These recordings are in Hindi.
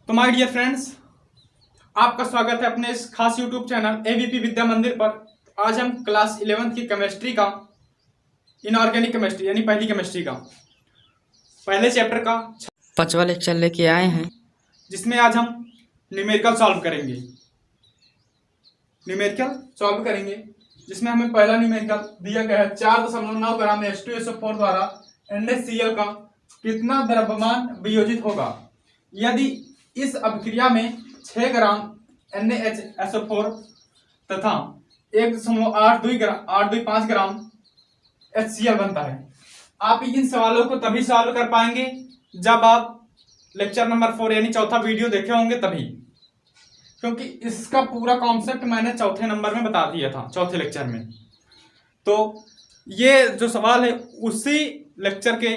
तो माय डियर फ्रेंड्स, आपका स्वागत है अपने इस खास यूट्यूब चैनल एवीपी विद्या मंदिर पर। आज हम क्लास 11th की केमिस्ट्री का इनऑर्गेनिक केमिस्ट्री यानी पहली केमिस्ट्री का पहले चैप्टर का पांचवा लेक्चर लेके आए हैं, जिसमें आज हम न्यूमेरिकल सॉल्व करेंगे। जिसमें हमें पहला न्यूमेरिकल दिया गया है 4.9 ग्राम H2SO4 द्वारा NaCl का कितना द्रव्यमान वियोजित होगा यदि इस अभिक्रिया में 6 ग्राम NaHSO4 तथा 1.825 ग्राम HCl बनता है। आप इन सवालों को तभी सॉल्व कर पाएंगे जब आप लेक्चर नंबर 4 यानी चौथा वीडियो देखे होंगे, तभी, क्योंकि इसका पूरा कॉन्सेप्ट मैंने चौथे नंबर में बता दिया था, चौथे लेक्चर में। तो ये जो सवाल है उसी लेक्चर के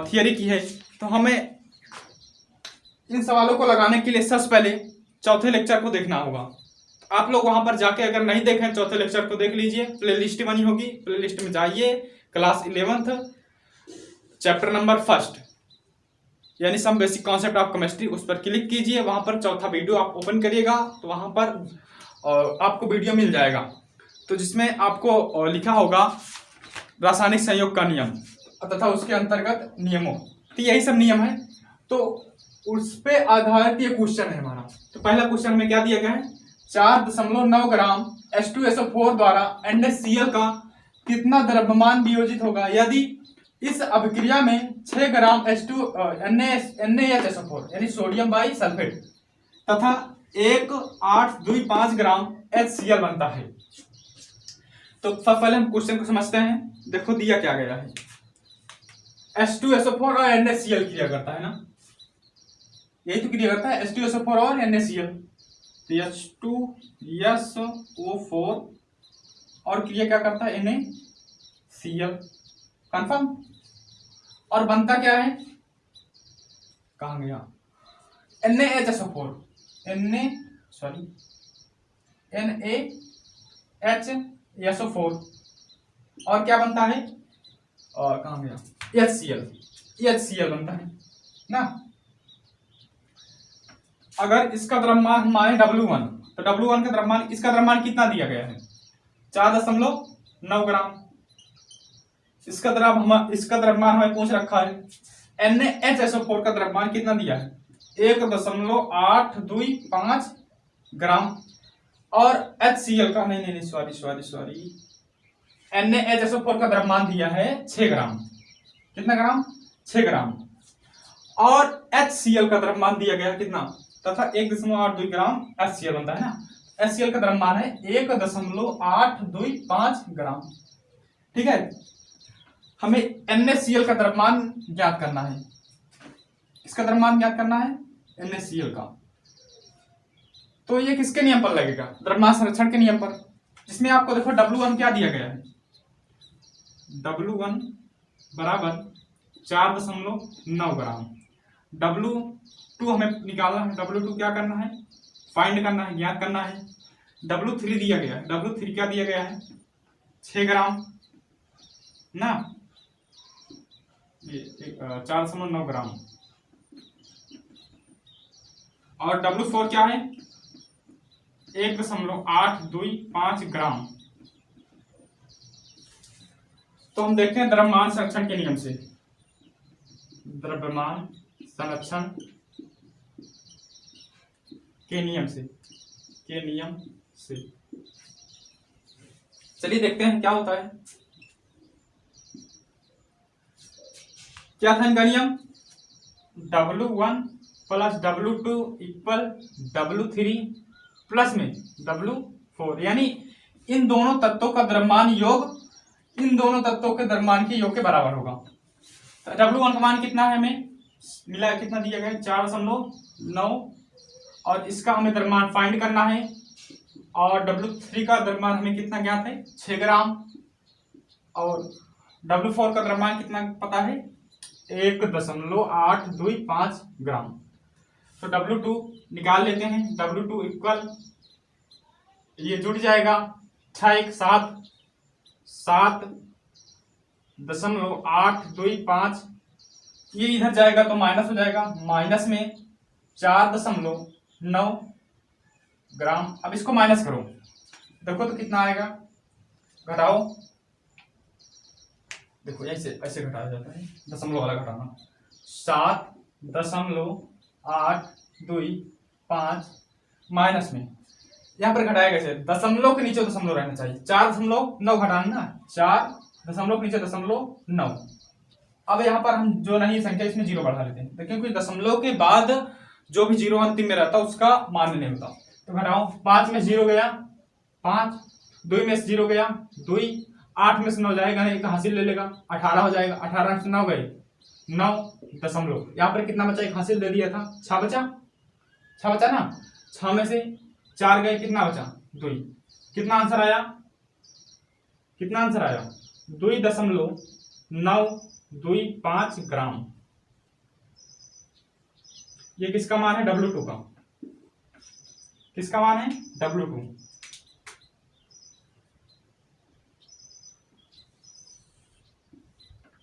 थियरी की है। तो हमें इन सवालों को लगाने के लिए सबसे पहले चौथे लेक्चर को देखना होगा। आप लोग वहां पर जाके अगर नहीं देखें चौथे लेक्चर को देख लीजिए, प्लेलिस्ट बनी होगी, प्लेलिस्ट में जाइए, क्लास 11th चैप्टर नंबर 1 यानी some basic concept of chemistry, उस पर क्लिक कीजिए। वहां पर चौथा वीडियो आप ओपन करिएगा तो वहां पर आपको वीडियो मिल जाएगा, तो जिसमें आपको लिखा होगा रासायनिक संयोग का नियम तथा उसके अंतर्गत नियमों। तो यही सब नियम है, तो उस पे आधारित ये क्वेश्चन है हमारा। तो पहला क्वेश्चन में क्या दिया गया है, 4.9 ग्राम H2SO4 द्वारा NaCl का कितना द्रव्यमान वियोजित होगा यदि इस अभिक्रिया में 6 ग्राम NaHSO4 यानी सोडियम बाई सल्फेट तथा 1.825 ग्राम HCl बनता है। तो सबसे पहले हम क्वेश्चन को समझते हैं। देखो दिया क्या गया है, H2SO4 और NaCl क्रिया करता है ना, यही तो क्रिया करता है H2SO4 और NaCl। तो H2SO4 और क्रिया क्या करता है NaCl, कंफर्म। और बनता क्या है, कहाँ गया, NaHSO4 NaHSO4 और क्या बनता है, और कहाँ गया, HCl बनता है ना। अगर इसका द्रव्यमान हम माने W1, तो W1 का द्रव्यमान, इसका द्रव्यमान कितना दिया गया है 4.9 ग्राम। इसका द्रव्यमान हमें पूछ रखा है। NaHSO4 का द्रव्यमान कितना दिया है 1.825 ग्राम। और HCl का नहीं सॉरी NaHSO4 का द्रव्यमान दिया है 6 ग्राम। कितना ग्राम, 6 ग्राम। और HCl का द्रव्यमान दिया गया कितना, तथा 1.825 ग्राम HCl बनता है ना। HCl का द्रव्यमान है 1.825 ग्राम। ठीक है, हमें NaCl का द्रव्यमान ज्ञात करना है। इसका द्रव्यमान ज्ञात करना है NaCl का। तो ये किसके नियम पर लगेगा, द्रव्यमान संरक्षण के नियम पर, जिसमें आपको देखो W1 क्या दिया गया है, W1 बराबर 4.9 ग्राम। W2 हमें निकालना है, W2 क्या करना है, फाइंड करना है, ज्ञात करना है। W3 दिया गया है, W3 क्या दिया गया है 6 ग्राम ना, ये 4.9 ग्राम। और W4 क्या है 1.825 ग्राम। तो हम देखते हैं द्रव्यमान संरक्षण के नियम से, द्रव्यमान संरक्षण के नियम से चलिए देखते हैं क्या होता है। क्या था इनका नियम, W1 plus W2 equal W3 plus में W4, यानी इन दोनों तत्वों का द्रव्यमान योग इन दोनों तत्वों के द्रव्यमान के योग के बराबर होगा। तो W1 का मान कितना है, हमें मिला, कितना दिया गया 4.9, और इसका हमें द्रव्यमान फाइंड करना है। और W3 का द्रव्यमान हमें कितना ज्ञात है 6 ग्राम, और W4 का द्रव्यमान कितना पता है 1.825 ग्राम। तो W2 निकाल लेते हैं, W2 इक्वल, ये जुड़ जाएगा 7.825, ये इधर जाएगा तो माइनस हो जाएगा, माइनस में 4.9 ग्राम। अब इसको माइनस करो, देखो तो कितना आएगा, घटाओ, देखो ऐसे ऐसे घटाया जाता है, दशमलव वाला घटाना। 7.825 माइनस में यहाँ पर घटाया कैसे, दशमलव के नीचे दशमलव रहना चाहिए, 4.9 घटाना ना, 4 नीचे 9। अब यहाँ पर हम जो नहीं संख्या इसमें जीरो बढ़ा लेते हैं, देखिए क्योंकि दशमलव के बाद जो भी जीरो अंतिम में रहता है उसका मान नहीं होता। तो घटाओ, 5 में 0 गया 5, 2 में से 0 गया 2, 8 में से 9 जाएगा नहीं तो हासिल ले लेगा, 18 हो जाएगा, 18 में से 9 गए 9 दशमलव, यहाँ पर कितना बचा, एक हासिल दे दिया था, 6 बचा, 6 बचा ना, 6 में से 4 गए, कितना बचा 2, कितना आंसर आया, कितना आंसर आया 2.925 ग्राम। ये किसका मान है, W2 का, किसका मान है, W2।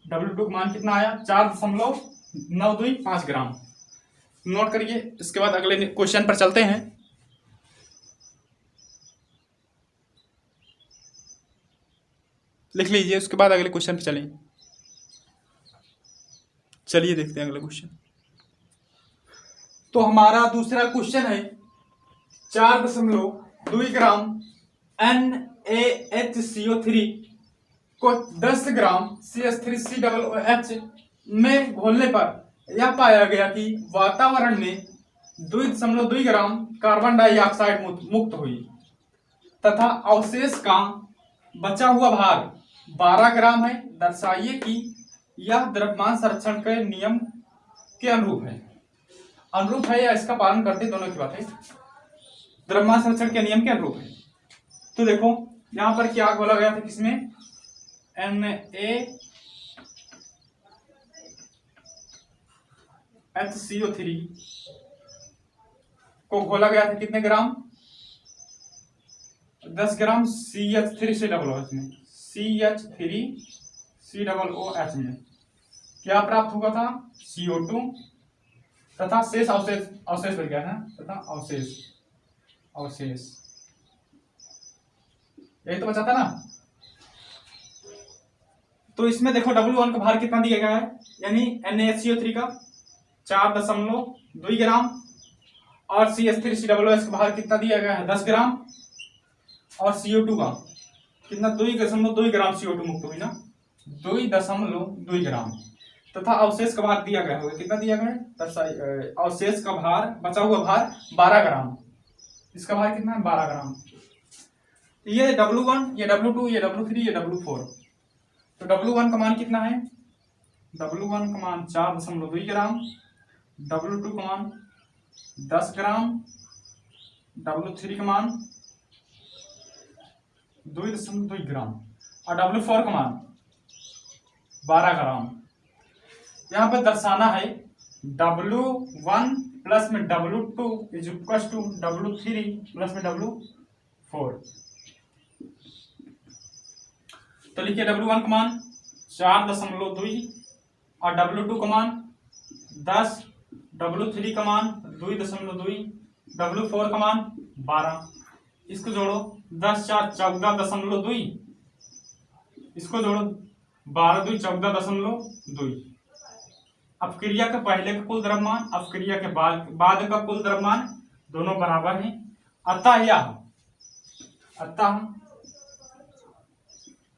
W2 का मान कितना आया, 4.925 ग्राम। नोट करिए, इसके बाद अगले क्वेश्चन पर चलते हैं। लिख लीजिए, उसके बाद अगले क्वेश्चन पर चलें। चलिए देखते हैं अगला क्वेश्चन। तो हमारा दूसरा क्वेश्चन है 4.2 ग्राम NaHCO3 को 10 ग्राम CH3COOH में घोलने पर यह पाया गया कि वातावरण में 2.2 ग्राम कार्बन डाइऑक्साइड मुक्त हुई तथा अवशेष का बचा हुआ भार 12 ग्राम है। दर्शाइए कि यह द्रव्यमान संरक्षण के नियम के अनुरूप है। अनुरूप है या इसका पालन करते, दोनों की बात है। द्रव्यमान संरक्षण के नियम के अनुरूप है। तो देखो यहां पर क्या बोला गया था, किसमें, NaHCO3 को घोला गया था कितने ग्राम, 10 ग्राम CH3COOH में, CH3COOH में क्या प्राप्त हुआ था, CO2 तथा शेष अवशेष बन गया था, तथा अवशेष यही तो बचा था ना। तो इसमें देखो W1 का भार कितना दिया गया है, यानी NaHCO3 का 4.2 ग्राम और CH3COOH का भार कितना दिया गया है, 10 ग्राम, और CO2 का कितना, 2.2 ग्राम CO2 मुक्त हुई ना, 2.2 ग्राम, तथा अवशेष का भार दिया गया होगा, कितना दिया गया है, अवशेष का भार, बचा हुआ भार 12 ग्राम, इसका भार कितना है, 12 ग्राम। ये W1, ये W2, ये W3, ये W4। तो W1 का मान कितना है, W1 का मान 4.2 ग्राम, W2 का मान 10 ग्राम, W3 का मान 2.2 ग्राम और W4 का मान 12 ग्राम। यहाँ पर दर्शाना है W1 प्लस में W2 is equal to W3 plus में W4। तो लिखिए W1 का मान 4.2 और W2 का मान 10, W3 का मान 2.2, W4 का मान 12। इसको जोड़ो, 10 4 14.2, इसको जोड़ो 12 2 14.2। अब क्रिया के पहले का कुल द्रव्यमान, अब क्रिया के बाद का कुल द्रव्यमान दोनों बराबर हैं। अतः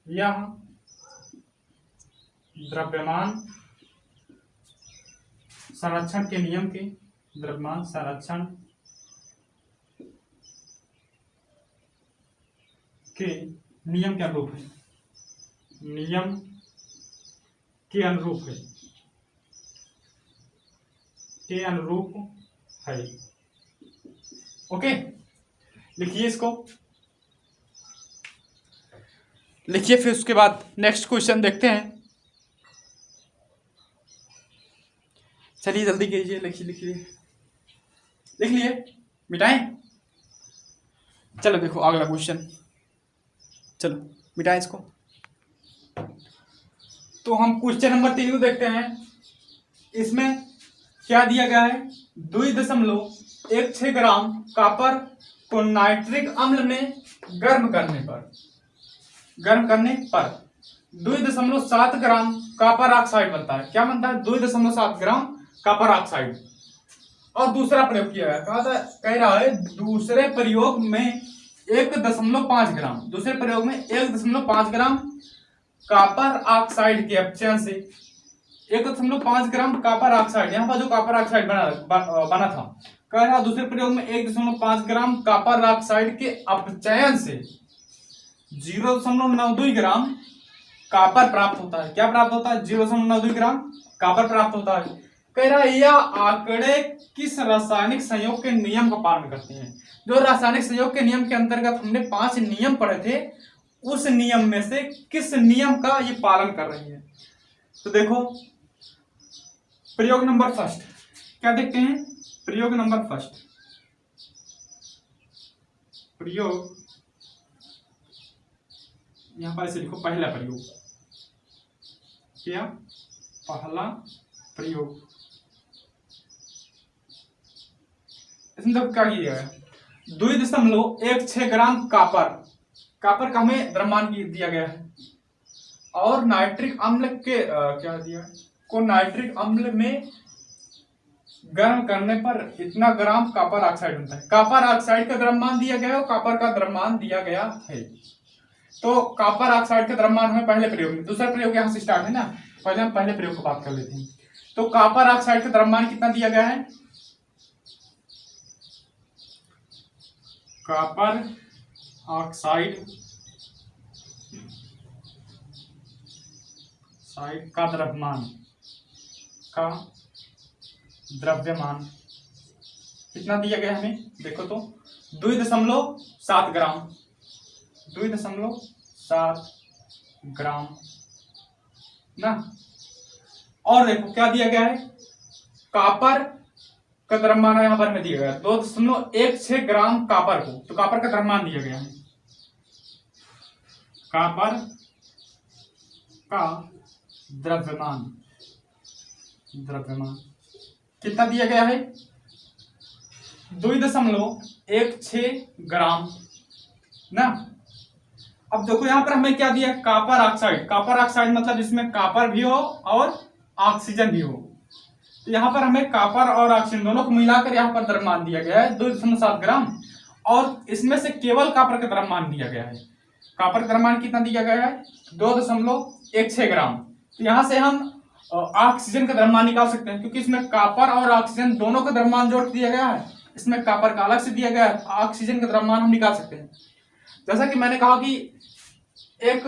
यह द्रव्यमान संरक्षण के नियम के, द्रव्यमान संरक्षण के नियम के अनुरूप है, नियम के अनुरूप है, के अनुरूप है। ओके, लिखिए इसको, लिखिए, फिर उसके बाद नेक्स्ट क्वेश्चन देखते हैं। चलिए जल्दी कीजिए, लिखिए, लिख लिए, मिटाएं। चलो देखो अगला क्वेश्चन, चलो मिटाएं इसको। तो हम क्वेश्चन नंबर 3 को देखते हैं। इसमें क्या दिया गया है, 2.16 ग्राम कॉपर को नाइट्रिक अम्ल में गर्म करने पर 2.7 ग्राम कॉपर ऑक्साइड बनता है। क्या बनता है, 2.7 ग्राम कॉपर ऑक्साइड। और दूसरा प्रयोग किया गया, कह रहा है दूसरे प्रयोग में 1.5 ग्राम, दूसरे प्रयोग में 1.5 ग्राम कॉपर ऑक्साइड के अपचयन से 1.5 ग्राम कॉपर ऑक्साइड, यहाँ पर जो कॉपर ऑक्साइड बना था, कह रहा दूसरे प्रयोग में 1.5 ग्राम कॉपर ऑक्साइड के अपचयन से 0.92 ग्राम कॉपर प्राप्त होता है। क्या प्राप्त होता है, 0.92 ग्राम कॉपर प्राप्त होता है। कह रहा है यह आंकड़े किस रासायनिक संयोग के नियम का पालन करते हैं। जो रासायनिक संयोग के नियम के अंतर्गत हमने 5 नियम पढ़े थे, उस नियम में से किस नियम का ये पालन कर रही है। तो देखो प्रयोग नंबर फर्स्ट, क्या देखते हैं, प्रयोग नंबर फर्स्ट, प्रयोग यहां पर ऐसे लिखो, पहला प्रयोग, क्या पहला प्रयोग। इसमें तो क्या किया है, 2.16 ग्राम कॉपर का हमें द्रव्यमान दिया गया है, और नाइट्रिक अम्ल के क्या दिया को नाइट्रिक अम्ल में गर्म करने पर इतना ग्राम कॉपर ऑक्साइड बनता है। कॉपर ऑक्साइड का द्रव्यमान दिया गया है और कॉपर का द्रव्यमान दिया गया है। तो कॉपर ऑक्साइड का द्रव्यमान हमें पहले प्रयोग में, दूसरा प्रयोग यहां से स्टार्ट है ना, पहले हम पहले प्रयोग को बात कर लेते हैं। तो कॉपर ऑक्साइड का द्रव्यमान कितना दिया गया है, कॉपर ऑक्साइड का द्रव्यमान कितना दिया गया हमें, देखो तो 2.7 ग्राम, 2.7 ग्राम ना। और देखो क्या दिया गया है, कॉपर का द्रव्यमान यहां पर में दिया गया 2.16 ग्राम कॉपर को, तो कॉपर का द्रव्यमान दिया गया है, कॉपर का द्रव्यमान कितना दिया गया है, 2.16 ग्राम ना। अब देखो यहां पर हमें क्या दिया, कॉपर ऑक्साइड मतलब जिसमें कॉपर भी हो और ऑक्सीजन भी हो। तो यहां पर हमें कॉपर और ऑक्सीजन दोनों को मिलाकर यहां पर द्रव्यमान दिया गया है 2.7 ग्राम, और इसमें से केवल कॉपर का द्रव्यमान दिया गया है। कॉपर का द्रव्यमान कितना दिया गया है, 2.16 ग्राम। तो यहां से हम ऑक्सीजन का द्रव्यमान निकाल सकते हैं, क्योंकि इसमें कॉपर और ऑक्सीजन दोनों का द्रव्यमान जोड़ दिया गया है, इसमें कॉपर का अलग से दिया गया है, ऑक्सीजन का द्रव्यमान हम निकाल सकते हैं। जैसा कि मैंने कहा कि एक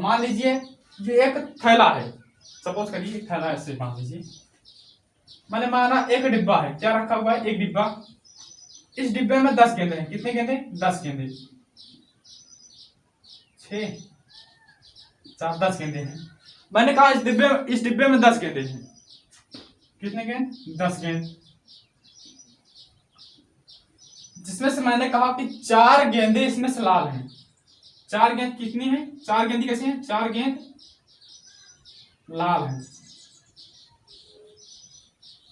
मान लीजिए ये एक थैला है, सपोज करिए एक थैला ऐसे मान लीजिए, मैंने माना एक डिब्बा है, क्या रखा हुआ है, एक डिब्बा, इस डिब्बे में 10 गेंदे हैं, कितने गेंदे, 10 गेंदे, 6 4 10 गेंदे हैं। मैंने कहा इस डिब्बे में 10 गेंदे हैं, कितने गेंद, 10 गेंद, जिसमें से मैंने कहा कि 4 गेंदे इसमें से लाल हैं। 4 गेंद कितनी है, 4 गेंदी कैसी हैं, 4 गेंद लाल हैं,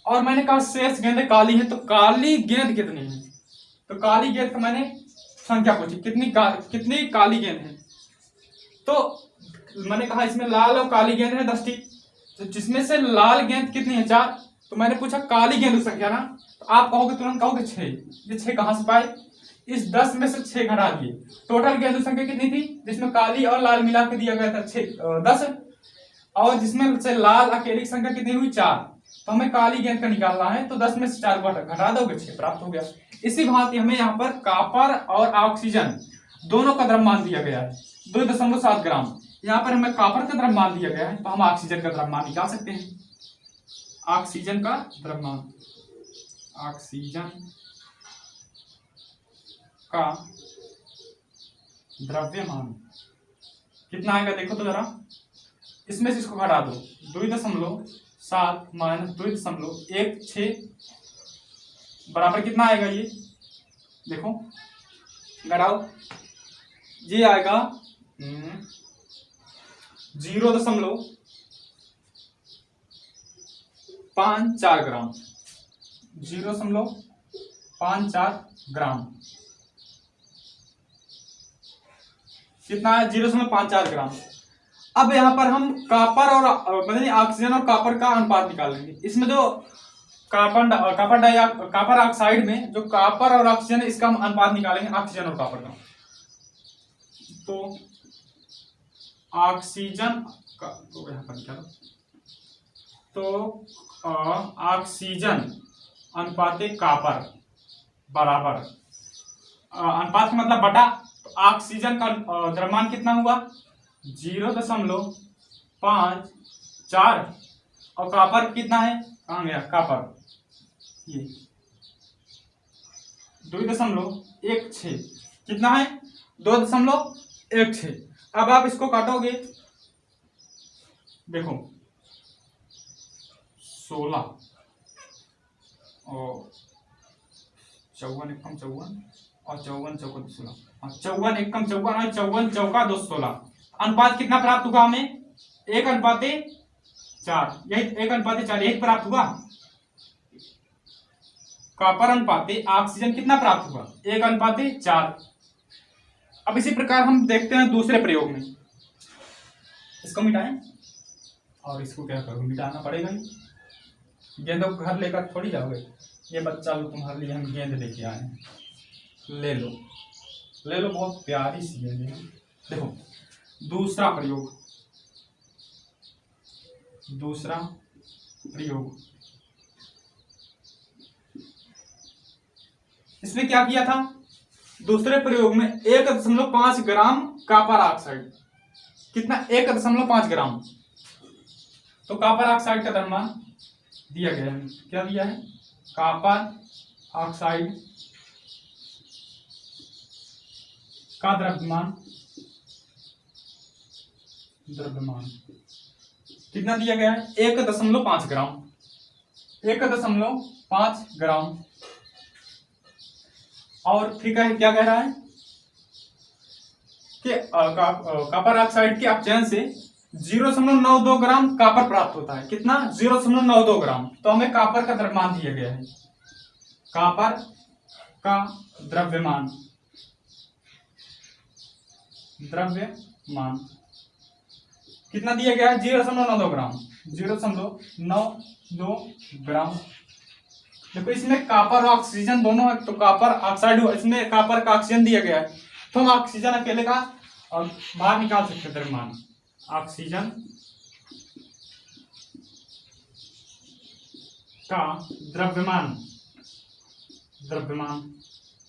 और मैंने कहा शेष गेंदे काली है। तो काली गेंद कितनी है, तो काली गेंद का मैंने संख्या पूछी, कितनी काली गेंद है। तो मैंने कहा इसमें लाल और काली गेंद है 10 टी, तो जिसमें से लाल गेंद कितनी है, 4। तो मैंने पूछा काली गेंद की संख्या ना, तो आप कहोगे तुरंत कहोगे 6। ये 6 कहां से पाए, इस 10 में से 6 घटा दिए, टोटल गेंद की संख्या कितनी थी, जिसमें काली और लाल मिला के दिया गया था 10, और जिसमें से लाल अकेले की संख्या कितनी हुई, 4। तो हमें काली गेंद का निकालना है, तो 10 में से 4 घटा दोगे, 6 प्राप्त हो गया। इसी भांति हमें यहाँ पर कॉपर और ऑक्सीजन दोनों का द्रव्यमान दिया गया है 2.7 ग्राम। यहाँ पर हमें कॉपर का द्रव्यमान दिया गया है, तो हम ऑक्सीजन का द्रव्यमान निकाल सकते हैं। ऑक्सीजन का द्रव्यमान, ऑक्सीजन का द्रव्यमान कितना आएगा, देखो तो जरा, इसमें से इसको घटा दो, 2.7 माइनस 2.16 बराबर कितना आएगा, ये देखो घटाओ, ये आएगा 0.0 0.54 ग्राम, 0.54 ग्राम। कितना है? 0.54 ग्राम। अब यहाँ पर हम कॉपर और मतलब ऑक्सीजन और कॉपर का अनुपात निकालेंगे। इसमें जो कॉपर ऑक्साइड में जो कॉपर और ऑक्सीजन, इसका हम अनुपात निकालेंगे ऑक्सीजन और कॉपर का। तो ऑक्सीजन का तो यहाँ पर निकालो, तो ऑक्सीजन अनुपाते कॉपर बराबर, अनुपात का मतलब बटा, तो ऑक्सीजन का द्रव्यमान कितना हुआ? 0.54 और कॉपर कितना है? कहाँ गया कॉपर? ये 2.16। कितना है? 2.16। अब आप इसको काटोगे, देखो 16 और 54 एकम 54 और 54 चौका 16, 54 एकम 54 और 54 चौका 216। अनुपात कितना प्राप्त हुआ हमें? 1:4। यही 1:4 यही प्राप्त हुआ। कॉपर अनुपाते ऑक्सीजन कितना प्राप्त हुआ? 1:4। अब इसी प्रकार हम देखते हैं दूसरे प्रयोग में। इसको मिटाएं और इसको क्या करोगे? मिटाना पड़ेगा ही। गेंदों को घर लेकर थोड़ी जाओगे। ये बच्चा लोग तुम्हारे लिए हम गेंद लेके आए हैं, ले लो ले लो, बहुत प्यारी सी गेंद है। देखो दूसरा प्रयोग। इसमें क्या किया था? दूसरे प्रयोग में 1.5 ग्राम कॉपर ऑक्साइड। कितना? 1.5 ग्राम। तो कॉपर ऑक्साइड का द्रव्यमान दिया गया है। क्या दिया है? कॉपर ऑक्साइड का द्रव्यमान कितना दिया गया है? 1.5 ग्राम। 1.5 ग्राम। और फिर क्या कह रहा है कि कॉपर ऑक्साइड के अपचयन से 0.92 ग्राम कॉपर प्राप्त होता है। कितना? 0.92 ग्राम। तो हमें कॉपर का द्रव्यमान दिया गया है। कॉपर का द्रव्यमान कितना दिया गया है? 0.92 ग्राम। 0.92 ग्राम। देखो इसमें कॉपर और ऑक्सीजन दोनों है, तो कॉपर ऑक्साइड, इसमें कॉपर का ऑक्सीजन दिया गया है, तो हम ऑक्सीजन अकेले का और बाहर निकाल सकते हैं द्रव्यमान। ऑक्सीजन का द्रव्यमान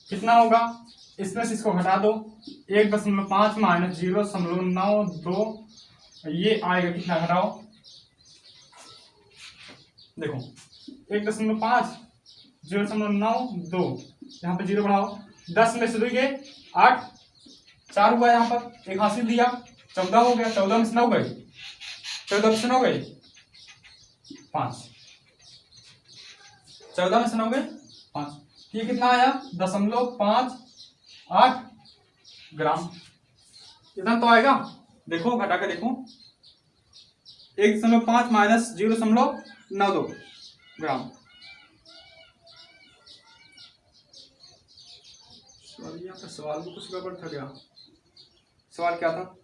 कितना होगा? इसमें से इसको घटा दो, 1.5 माइनस 0.92, ये आएगा कितना? घटाओ, देखो 1.5 0.92, यहाँ पे 0 बढ़ाओ, 10 में से 2 गए 8, 4 हुआ यहाँ पर, एक हासिल दिया, 14 हो गया, 14 में से 9 गए, 14 में से 9 गए 5, 14 में से 9 गए 5, ये कितना आया? 0.58 ग्राम। इतना तो आएगा। देखो घटा के देखो, 1.5 माइनस 0.92 ग्राम। यहाँ पर सवाल में कुछ गड़बड़ था क्या? सवाल क्या था?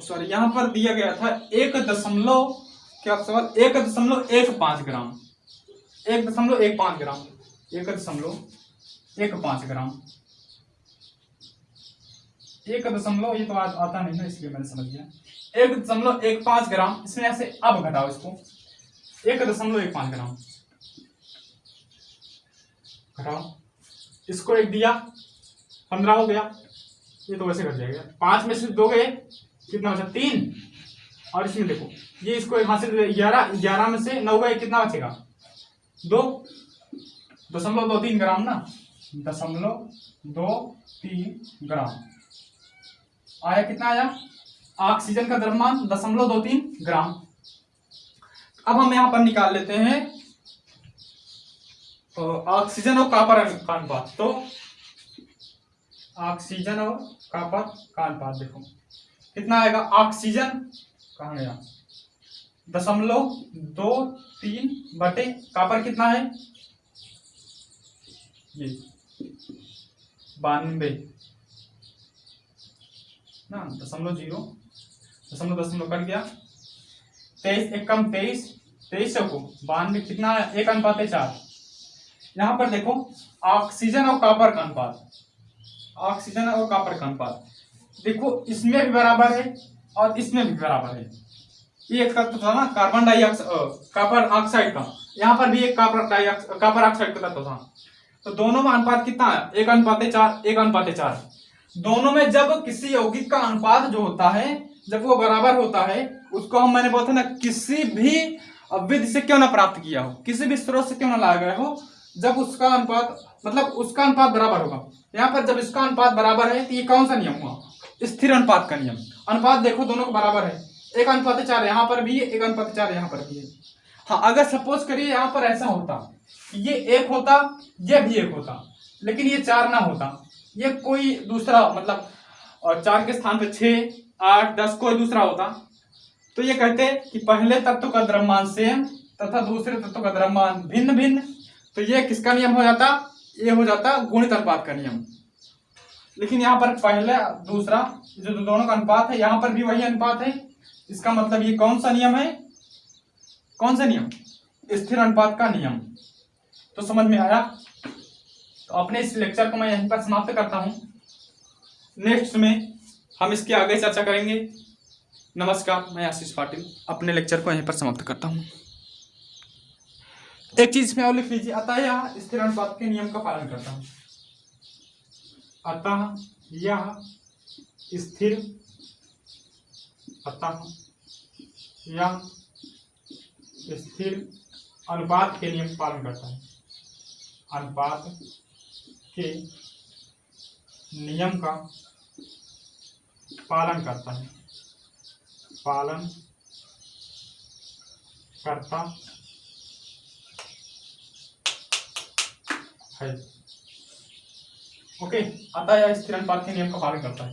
सॉरी, यहाँ पर दिया गया था 1.15 ग्राम। 1.15 ग्राम। 1.15 ग्राम। 1 ये तो आता नहीं ना, इसलिए मैंने समझ गया। 1.15 ग्राम। इसमें ऐसे अब घटाओ इसको, 1.15 ग्राम घटाओ, इसको 1 दिया, 15 हो गया, ये तो वैसे घट जाएगा। 5 में से 2 गए, कितना बचा? 3। और इसमें देखो ये इसको एक हासिल 11 में से 9 गए, कितना बचेगा? 2.23 ग्राम ना, 0.23 ग्राम आया। कितना आया? ऑक्सीजन का द्रव्यमान 0.23 ग्राम। अब हम यहां पर निकाल लेते हैं ऑक्सीजन और कॉपर का अनुपात। तो ऑक्सीजन और कॉपर का अनुपात देखो कितना आएगा। ऑक्सीजन कहाँ गया? .23 बटे कॉपर कितना है ये 92 ना, दशमलव कट गया। 23 एकम 23 को 92 कितना है 1:4। यहाँ पर देखो ऑक्सीजन और कॉपर का अनुपात देखो, इसमें भी बराबर है और इसमें भी बराबर है। ये एक तत्व था ना कार्बन डाइऑक्साइड कॉपर ऑक्साइड का, यहाँ पर भी एक कॉपर ऑक्साइड का तत्व था। तो दोनों में अनुपात कितना है 1:4। दोनों में जब किसी यौगिक का अनुपात जो होता है जब वो बराबर होता है, उसको हम मैंने बोला था ना, किसी भी विधि से क्यों ना प्राप्त किया हो, किसी भी स्रोत से क्यों ना लाया गया हो, जब उसका अनुपात उसका अनुपात बराबर होगा। यहाँ पर जब इसका अनुपात बराबर है तो ये कौन सा नियम हुआ, स्थिर अनुपात का नियम। अनुपात देखो दोनों को बराबर है, 1:4 यहाँ पर भी है, 1:4 यहाँ पर भी है। हाँ, अगर सपोज करिए यहाँ पर ऐसा होता, ये 1 होता, ये भी 1 होता, लेकिन ये 4 ना होता, ये कोई दूसरा और 4 के स्थान पे 6, 8, 10 कोई दूसरा होता, तो ये कहते कि पहले तत्व का द्रव्यमान सेम तथा दूसरे तत्व का द्रव्यमान भिन्न भिन्न। तो ये किसका नियम हो जाता, ये हो जाता गुणित अनुपात का नियम। लेकिन यहाँ पर पहले दूसरा जो दोनों का अनुपात है, यहाँ पर भी वही अनुपात है। इसका मतलब ये कौन सा नियम है, कौन सा नियम, स्थिर अनुपात का नियम। तो समझ में आया। तो अपने इस लेक्चर को मैं यहीं पर समाप्त करता हूं। नेक्स्ट में हम इसके आगे चर्चा करेंगे। नमस्कार, मैं आशीष पाटिल अपने लेक्चर को यहीं पर समाप्त करता हूं। एक चीज में और लिख लीजिए, अतः यह स्थिर अनुपात के नियम का पालन करता हूं। अतः यह स्थिर अनुपात के नियम का पालन करता है, अनुपात के नियम का पालन करता है, ओके। अतः यह स्थिर अनुपात के नियम का पालन करता है।